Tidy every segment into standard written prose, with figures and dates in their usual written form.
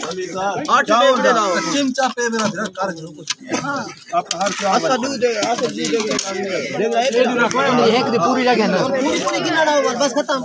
8 दे लाओ चिमचा पे मेरा कर कुछ आप हर क्या अच्छा दूध दे एक दी पूरी जगह ना पूरी किनारा बस खत्म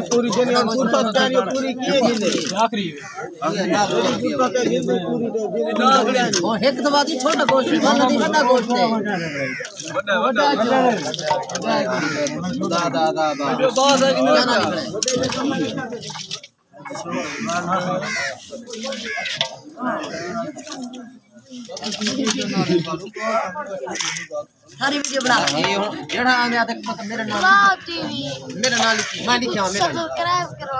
पूरी जने हम सुरता चाहिए पूरी किए गिने आखिरी सुरता के गिने पूरी दे ओ एक दवा दी छोटा गोश्त वाला दी बड़ा गोश्त है बड़ा दा बात है कि नहीं सारी वीडियो बना जेड़ा आ गया तक मेरा नाम लिखी मैं लिखा मेरा सब्सक्राइब करो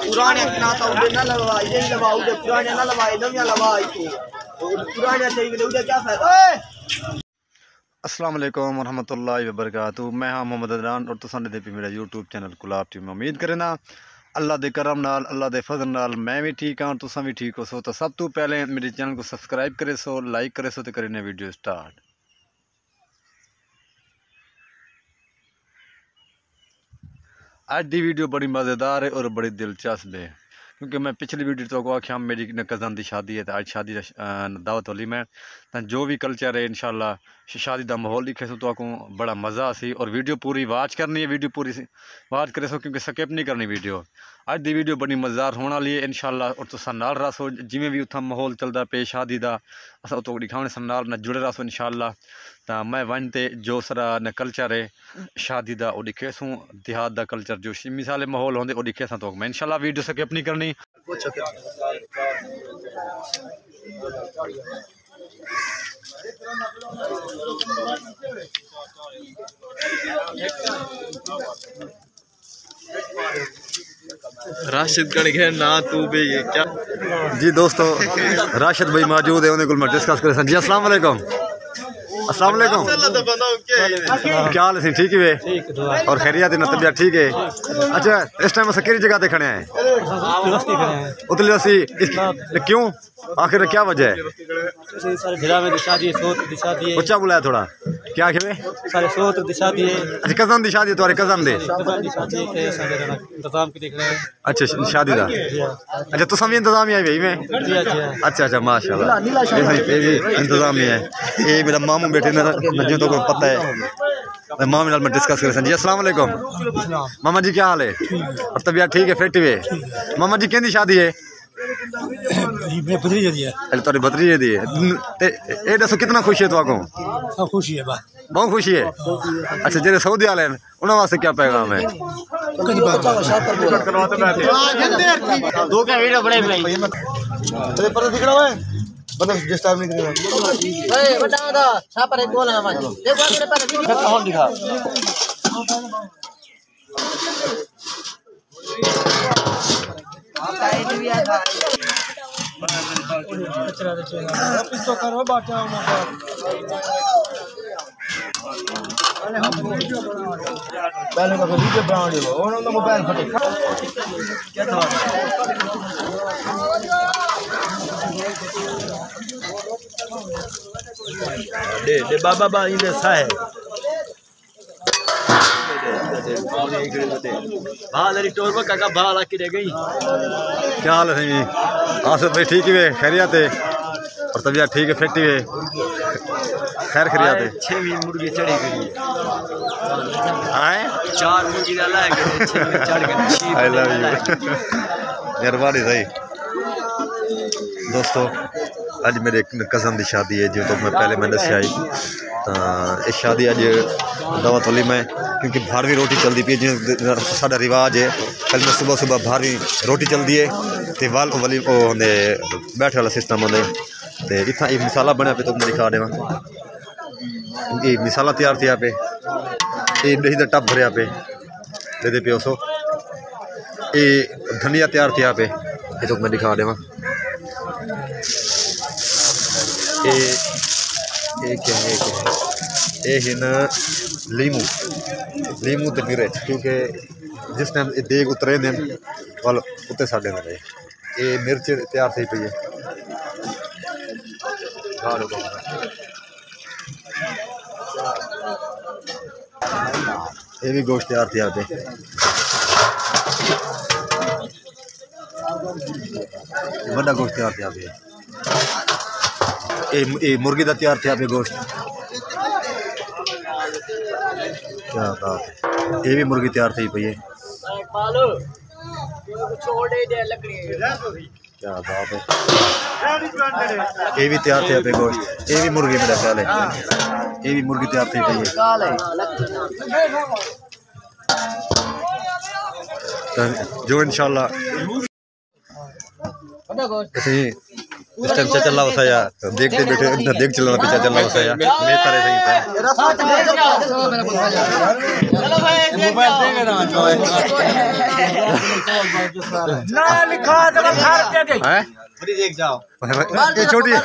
पुराने ना तो ना लवाई ये लवाओ दे पुराने ना लवाई नया लवाई तो पुराने चाहिए उधर क्या फायदा। अस्सलाम वालेकुम रहमतुल्लाहि व बरकातहू। मैं हाँ मोहम्मद अदनान और तुसां दे पे मेरा यूट्यूब चैनल गुलाब टीवी में उम्मीद करे ना अल्लाह दे करम नाल अल्लाह दे फजल नाल मैं भी ठीक हाँ तुसां भी ठीक हो सो। तो सब तो पहले मेरे चैनल को सब्सक्राइब करे सो लाइक करे सो तो करें वीडियो स्टार्ट। आज दी वीडियो बड़ी मज़ेदार है और बड़ी दिलचस्प है क्योंकि मैं पिछली वीडियो तो को आख्या मेरी कज़न की शादी है तो आज शादी दावत वाली में तो जो भी कल्चर है इंशाल्लाह शादी का माहौल दिखे सो तो बड़ा मज़ा सी और वीडियो पूरी वाच करनी है वीडियो पूरी वाच करे सो क्योंकि स्किप नहीं करनी वीडियो। आज दी वीडियो बड़ी मज़ेदार होने वाली है इंशाल्लाह और तुसां नाल रहो जिमें भी उत्थां माहौल चलता पे शादी का असां तो दिखाने सन नाल जुड़े रहो इंशाल्लाह। तो मैं वनते जो सारा न कल्चर है शादी का वो दिखे सूँ देहात का कल्चर जो मिसाले माहौल होंगे वो दिखे तो मैं इंशाल्लाह वीडियो स्किप नहीं करनी। राशिद गण गए ना तू भी ये क्या जी दोस्तों राशिद भाई मौजूद है उन्हें मैं डिस्कस करें जी। अस्सलाम वालेकुम। अस्सलाम वालेकुम क्या हाल है ठीक है और खैरियत है तबीयत ठीक है। अच्छा इस टाइम अस किस जगह पे खड़े हैं उतली वसी क्यों आखिर क्या वजह है उच्चा बुलाया थोड़ा क्या आखिर अच्छा कज़न दी शादी तुम्हारे कज़न दे अच्छा शादी का अच्छा तुम भी इंतजाम है भाई में अच्छा अच्छा माशाल्लाह इंतजाम है ये मेरा मामू बेटे ने नजू तो कोई पता है मामा नाल मैं डिस्कस कर जी। अस्सलाम वालेकुम मामा जी क्या हाल है और तबीयत ठीक है फिट है मामा जी कहती शादी है तुम्हारी भतरीजे दी है ये दसो कितना खुशी है तुमको खुशी है बहुत खुशी है। अच्छा जेरे सऊदी वाले उन्होंने वास्ते क्या पैगाम है दो क्या वीडियो बड़े भाई तेरे पर दिख रहा है बस जिस टाइम नहीं करेगा ए बता दा छापर एक बोल है देखो मेरे पर वीडियो कौन दिखा तो करो बाटा पहले का वीडियो बना दे और ना मोबाइल फटे क्या था दे बाबा बा इधर साहे भालरी टोर में काका भाला की रह गई क्या हाल है जी आसिफ भाई ठीक है खैरियत है और तबीयत ठीक है फिट है खैर खैरियत है 6 मुर्गी चढ़ी गई आए 4 मुर्गी डाला है 6 चढ़ गई आई लव यू मेहरबानी सही दोस्तों अज मेरे कज़न की शादी है जो तो मैं पहले मैं दस आई तो ये शादी अज दावत वाली में क्योंकि बाहरवीं रोटी चलती पी जो साडा रिवाज है कल में सुबह सुबह बाहरवीं रोटी चलती है तो वाल वाली होंगे बैठे वाला सिस्टम होंगे तो इतना एक मसाला बनया पे तो मैं दिखा देवा ये मसाला तैयार थिया पे ये दही का टब भरिया पे दे पे उसो ये धनिया तैयार थिया पे ये तो मैं दिखा देवा ये क्या है ये हिन लीमू ते मिर्च क्योंकि जिस टाइम देग उतरे दिन वाल उत्ते साढ़े ने ये मिर्च तैयार थी पई है ये भी गोश्त तैयार थी आते बड़ा गोश्त तैयार थी आते ये मुर्गी का तैयार थे गोश्त क्या बात है ये भी मुर्गी तैयार थी पई है क्या बात है ये भी तैयार थे पे गोश्त ये भी मुर्गी मेरा ख्याल है ये भी मुर्गी तैयार थी पई है जो इंशाल्लाह इस टाइम चाचा ला वसाया देखते बैठे इधर देख चलना पीछे चलना वसाया मैं तारे सही था चलो भाई मोबाइल देंगे ना लिखा तो खार पे गई हैं बड़ी देख जाओ ये छोटी है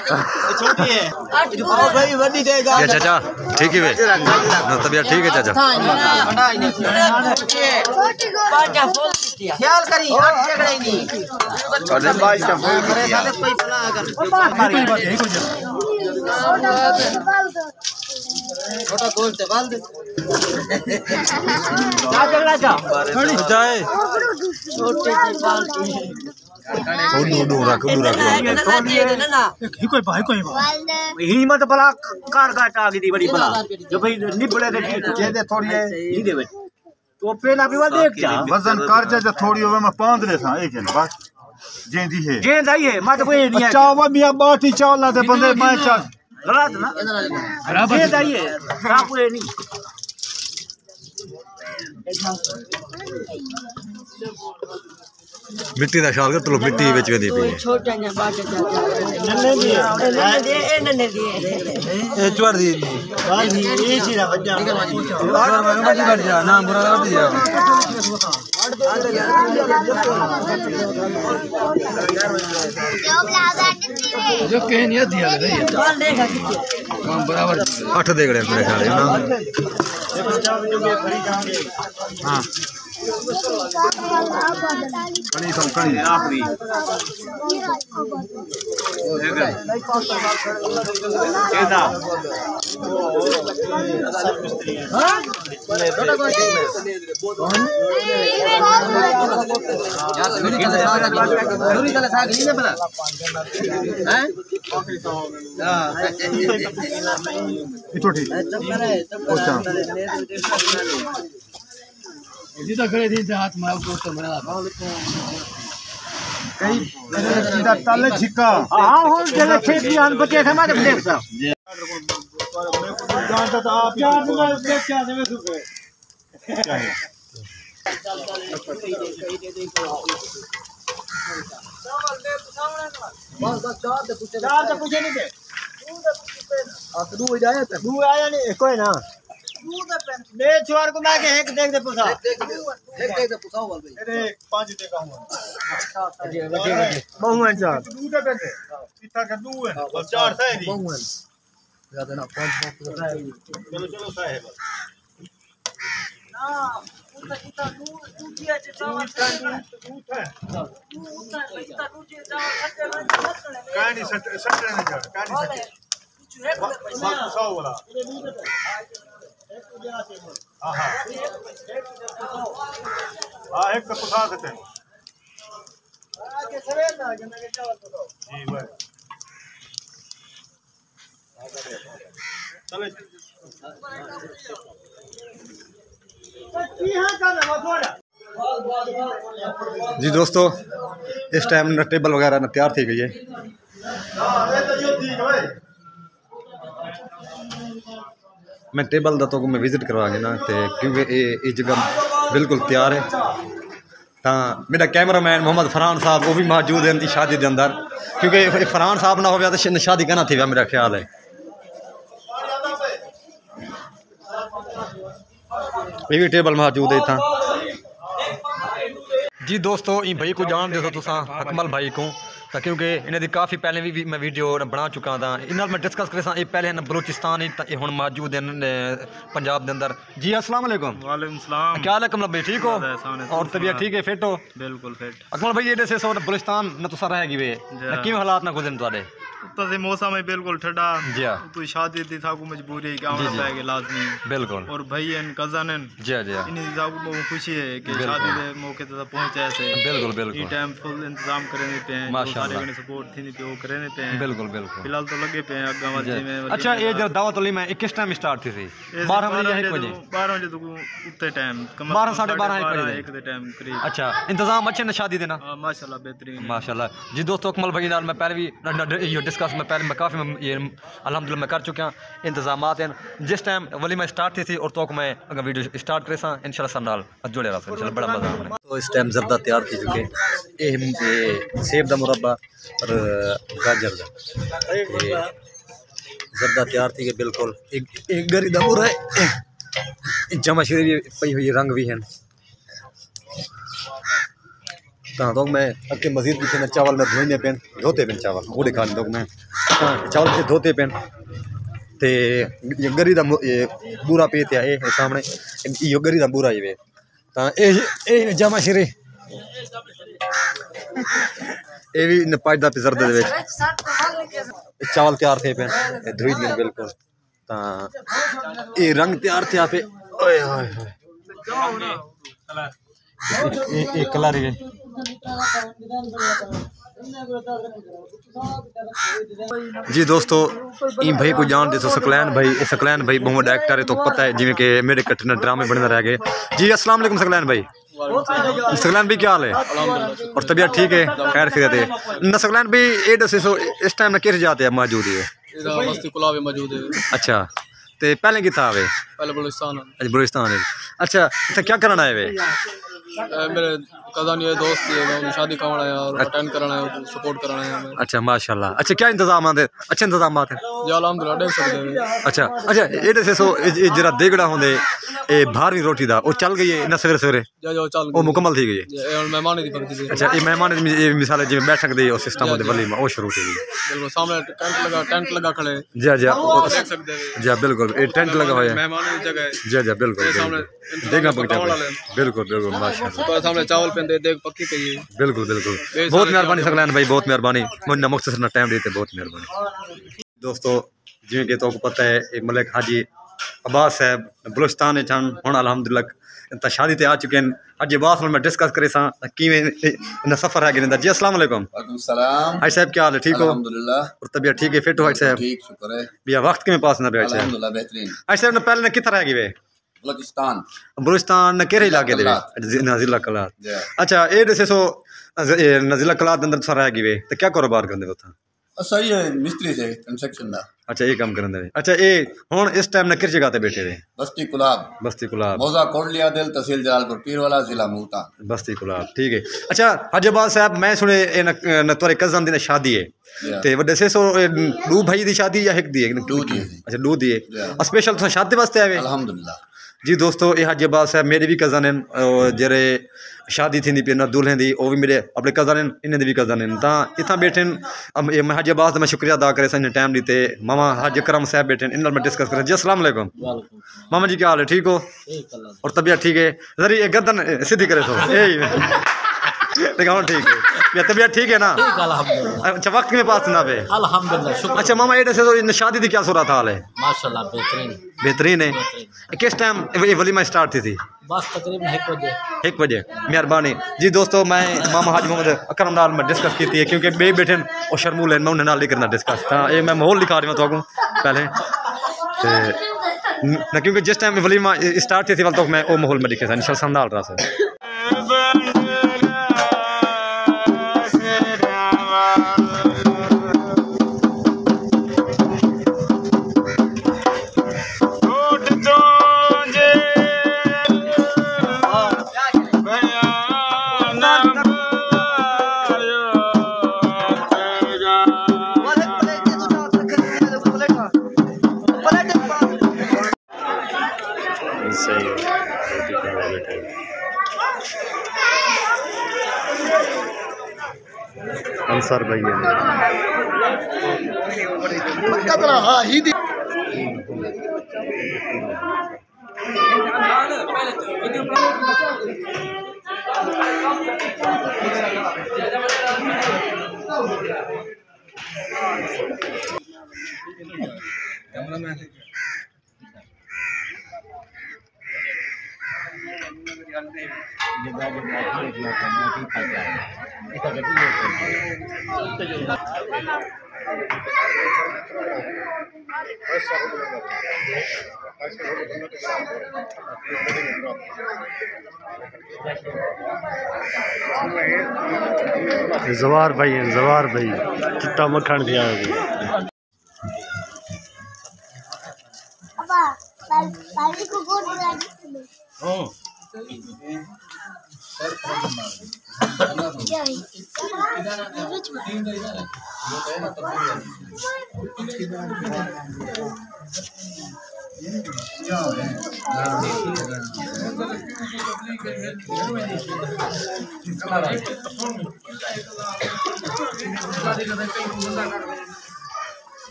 आओ भाई बड़ी देगा ये चाचा ठीक है वे ना तबीयत ठीक है चाचा ख्याल करी हट झगड़ा ही नहीं अरे भाई का फोन करे साले कोई भला अगर छोटा गोश्त बाल दे क्या झगड़ा जा खड़ी जाए छोटी सी बाल्टी उडू रख ना ही कोई भाई हिम्मत भला कार काट आ गई बड़ी भला जो भाई निबड़े दे जे दे थोड़ी है ही दे तो पहला भी देख जा वजन कर जा थोड़ी होवे मैं पांच ले सा एक है बस जेंदी है जेंदा ही है मत कोई नहीं है चावा मिया बाटी चावला दे बंदे मैं चा गलत ना जेंदा ही है साफ है नहीं मिट्टी का शाल कर तो मिट्टी विच वेंदी पई है छोटा ना बाट नन्ने भी नन्ने दी ए चोर दी भाई ये चीरा बच्चा मजी बैठ जा ना बुरा बैठ जा जो कह नहीं दिया नहीं बाल देखा काम बराबर 8 देगड़े मेरे ख्याल है ना हां कणी तो कणी आखरी केदा छोटी सीधा खड़े थे हाथ मार को तो बना कई सीधा तले छिक्का हां हो जगह खेती अन बचे थे मैं देख सा जानता था आप क्या दूंगा देख क्या देवे सुखे क्या है चार तो पूछे नहीं थे दू जाए दू आया नहीं कोई ना ले चोर को मैं के एक देख दे पुसा देख दे पुसाओ बोल भाई अरे 5 दे का हूं बहु है चार दू दे बेटे पिता का दू है बस 4 था ही बहु है ज्यादा ना 5 चलो चलो साहब ना उनका कितना दू दिया चावल कहानी सटने में जा कहानी सौ वाला हाँ हाँ हाँ एक कप खा सकते हैं जी भाई चले जी दोस्तों इस टाइम ना टेबल वगैरह ना तैयार थी गई है मैं टेबल दा तो मैं विजिट करवांगे ना ते क्योंकि ये जगह बिल्कुल तैयार है तो मेरा कैमरामैन मोहम्मद फरहान साहब वो भी मौजूद है इनकी शादी के अंदर क्योंकि फरहान साहब ना हो गया तो शादी कहना थी मेरा ख्याल है ये भी टेबल मौजूद है इतना जी दोस्तों ये भाई को जान दे तो तुसा अकमल भाई को तो क्योंकि इन्हें दी काफ़ी पहले भी मैं वीडियो बना चुका था इन्हां मैं डिस्कस करे ये पहले बलूचिस्तान ही हुण मौजूद हैं पंजाब के अंदर। जी अस्सलाम वालेकुम। वालेकुम सलाम। क्या हाल है कमल भाई, ठीक हो और तबीयत ठीक है, फिट हो? बिल्कुल फिट। अकमल भाई ये जैसे बलूचिस्तान न तुसा रह गए किवें हालात ना गुजरन तुहाडे? तो मौसम है बिल्कुल ठंडा। जी हाँ। तो शादी थी था को मजबूरी है कि आना पड़ेगा लाजमी। बिल्कुल। और भाई एंड कजन हैं। जी जी। इन्हीं साहब को खुशी है कि शादी के मौके तक पहुंचे ऐसे। बिल्कुल बिल्कुल। ये टाइम फुल इंतजाम करने पे हैं। माशाल्लाह। सारे सपोर्ट थी नहीं पे वो करने पे हैं। बिल्कुल बिल्कुल। फिलहाल तो लगे पे हैं अग्गा मस्जिद में। अच्छा ये जब दावत वली में किस टाइम स्टार्ट थी? 12 बजे या 1 बजे? 12 बजे तो उतने टाइम 12 साढ़े 12 1 बजे एक टाइम करीब। अच्छा इंतजाम अच्छे ने शादी देना? माशाल्लाह बेहतरीन माशाल्लाह। जी दोस्तों अकमल भाई नाल मैं पहले भी ये डिस्कस में पहले मैं काफ़ी ये अल्हम्दुलिल्लाह मैं कर चुका इंतजामात हैं जिस टाइम वलीमा स्टार्ट थी और तो मैं अगर वीडियो स्टार्ट करे सा इंशाल्लाह नाल जुड़े रहा इंशाल्लाह बड़ा मजा आने। तो इस टाइम जर्दा तैयार थी चुके ये सेब का मुरब्बा और गाजर का जर्दा तैयार थी बिल्कुल एक गरी का पूरा है जमाशरी भी पई हुई रंग भी हैं। तो मैं अके मजीद भी चावल में धोने पे धोते पे चावल वो दिखा तो मैं चावल से धोते पे ते गरी का बूरा पे ते ये सामने यो गरी का बूरा ये तो ये जामा शरी ये भी पाँच पे जर्दे दे चावल तैयार थे पे धोई दिन बिल्कुल तो ये रंग तैयार थे पे एक कलर है। जी दोस्तों ई भाई को जान दे तो सकलैन भाई बहुत एक्टर है तो पता है जिमें कि मेरे कट्टे ड्रामे बने रह गए। जी अस्सलाम वालेकुम सकलैन भाई। सकलैन भाई क्या हाल है और तबीयत ठीक है? खैर खैरियत है न सकलैन भाई ये दसे सो इस टाइम ना किस जाते हैं मौजूद है? बस्ती कुलावे मौजूद है। अच्छा ते पहले कितना आवे? पहले बलूचिस्तान। अच्छा बलूचिस्तान है। अच्छा तो क्या करना है वे? मेरे कज़न ये दोस्त है मैं शादी करवाना है और अटेंड कराना है सपोर्ट कराना है हमें। अच्छा माशाल्लाह। अच्छा क्या इंतजाम है? अच्छे इंतजाम है जी अल्हम्दुलिल्लाह देख सकते हैं। अच्छा अच्छा ये दसे सो जरा देगड़ा होंदे ए भारी रोटी दा वो चल गई है ना सवेरे सवेरे? जो चल वो मुकम्मल थी गई है। ये मेहमान दी पकड़ी थी। अच्छा ये मेहमान ये मिसाल है जिवें बैठक दी और सिस्टम होंदे वली में वो शुरू थी गई। बिल्कुल सामने टेंट लगा खड़े जी जी देख सकते हैं। जी बिल्कुल ये टेंट लगा हुआ है मेहमान की जगह है। जी जी बिल्कुल देखना पड़ता है बिल्कुल बिल्कुल माशाल्लाह। तो सामने चावल पे देख पक्की कही है। बिल्कुल बिल्कुल बहुत मेहरबानी सकलैन भाई बहुत मेहरबानी मुझे मुख्तसर ना टाइम देते बहुत मेहरबानी। दोस्तों जिवें कि तो पता है मलिक हाजी अब्बास साहब बलूचिस्तान हूँ अलहमदुलिल्लाह तो शादी ते आ चुके हैं। हाजी अब्बास मैं डिस्कस करे सा किवें सफ़र है गिनदा। जी अस्सलाम वालेकुम। वालेकुम सलाम। हाजी साहब क्या हाल है, ठीक हो? अल्हम्दुलिल्लाह। और तबीयत ठीक है, फिट हो हाजी साहब? ठीक शुक्र है। भैया वक्त के में पास ना हाजी साहब? अल्हम्दुलिल्लाह बेहतरीन। हाजी साहब ने पहले ने कितना रह गए? बलूचिस्तान। बलूचिस्तान केरे इलाके दे जिला कलात। अच्छा ये दसे सो जिला कलात अंदर तुसा रह गए तो क्या कारोबार करते हो? सही है मिस्त्री से कंस्ट्रक्शन दा। अच्छा ये काम करते हैं। अच्छा ये हुण इस टाइम ने किस जगह ते बैठे हुए? बस्ती कुलाब। बस्ती कुलाब मौजा कोटलिया दिल तहसील जलालपुर पीरवाला जिला मुल्तान। बस्ती कुलाब ठीक है। अच्छा हाजी अब्बास साहब मैं सुने तुहारे कज़न दी शादी है ते वड्डे से सो दो भाई दी शादी या एक दी है? दो दी है। अच्छा दो दी है स्पेशल तुसा शादी वास्ते आवे? अल्हम्दुलिल्लाह। जी दोस्तों ये हाजी अब्बास साहब मेरे भी कज़न हैं जेरे शादी थी पे ना दुल्हन दी वो भी मेरे अपने कज़न हैं इन्हें भी कज़न हैं तो इतना बैठे मैं हाजी अब्बास मैं शुक्रिया अदा करे इन्हें टाइम दीते। मामा हाजी करम साहब बैठे इन मैं डिस्कस करें। जी अस्सलाम वालेकुम। मामा जी क्या हाल है, ठीक हो और तबीयत ठीक है? जरी ये गर्दन सीधी करे तो देखा ठीक है या तबीयत ठीक है ना? अच्छा वक्त में पास ना पे अल्हम्दुलिल्लाह। अच्छा मामा ये दसे शादी की क्या सूरत हाल है? माशाल्लाह बेहतरीन बेहतरीन है। किस टाइम वलीमा स्टार्ट थी? बस तकरीबन 1 बजे। 1 बजे मेहरबानी। जी दोस्तों मैं मामा हाजी मोहम्मद अकरम नाल मैं डिस्कस की है क्योंकि बे बैठे और शर्मूल हैं मैं उन्हें नाल नहीं करना डिस्कस तो ये मैं माहौल दिखा रहा हूँ तो पहले ना क्योंकि जिस टाइम वलीमा स्टार्ट थी तो मैं वो माहौल में दिखे था इंशाल्लाह नाल रहा था। अंसर भाई है। जवार भाई हैं, जवार भाई चिट्टा मक्खन दिया है।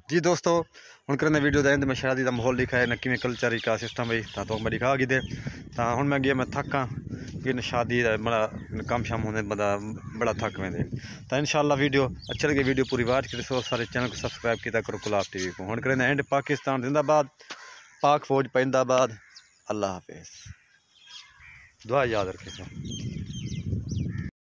जी दोस्तों हूँ करने वीडियो के एंड में शादी का माहौल लिखा है न कि कल्चर का सिस्टम है तो मैं दिखा गिदे तो हूँ मैं गया मैं थका कि शादी बड़ा काम शाम होने बड़ा थक वेंदे तो इंशाल्लाह वीडियो अच्छा लगे वीडियो पूरी बात करें सो सारे चैनल को सब्सक्राइब किया करो गुलाब टीवी को। हूँ करने एंड पाकिस्तान जिंदाबाद, पाक फौज पैंदाबाद। अल्लाह हाफिज़, दुआ याद रखें।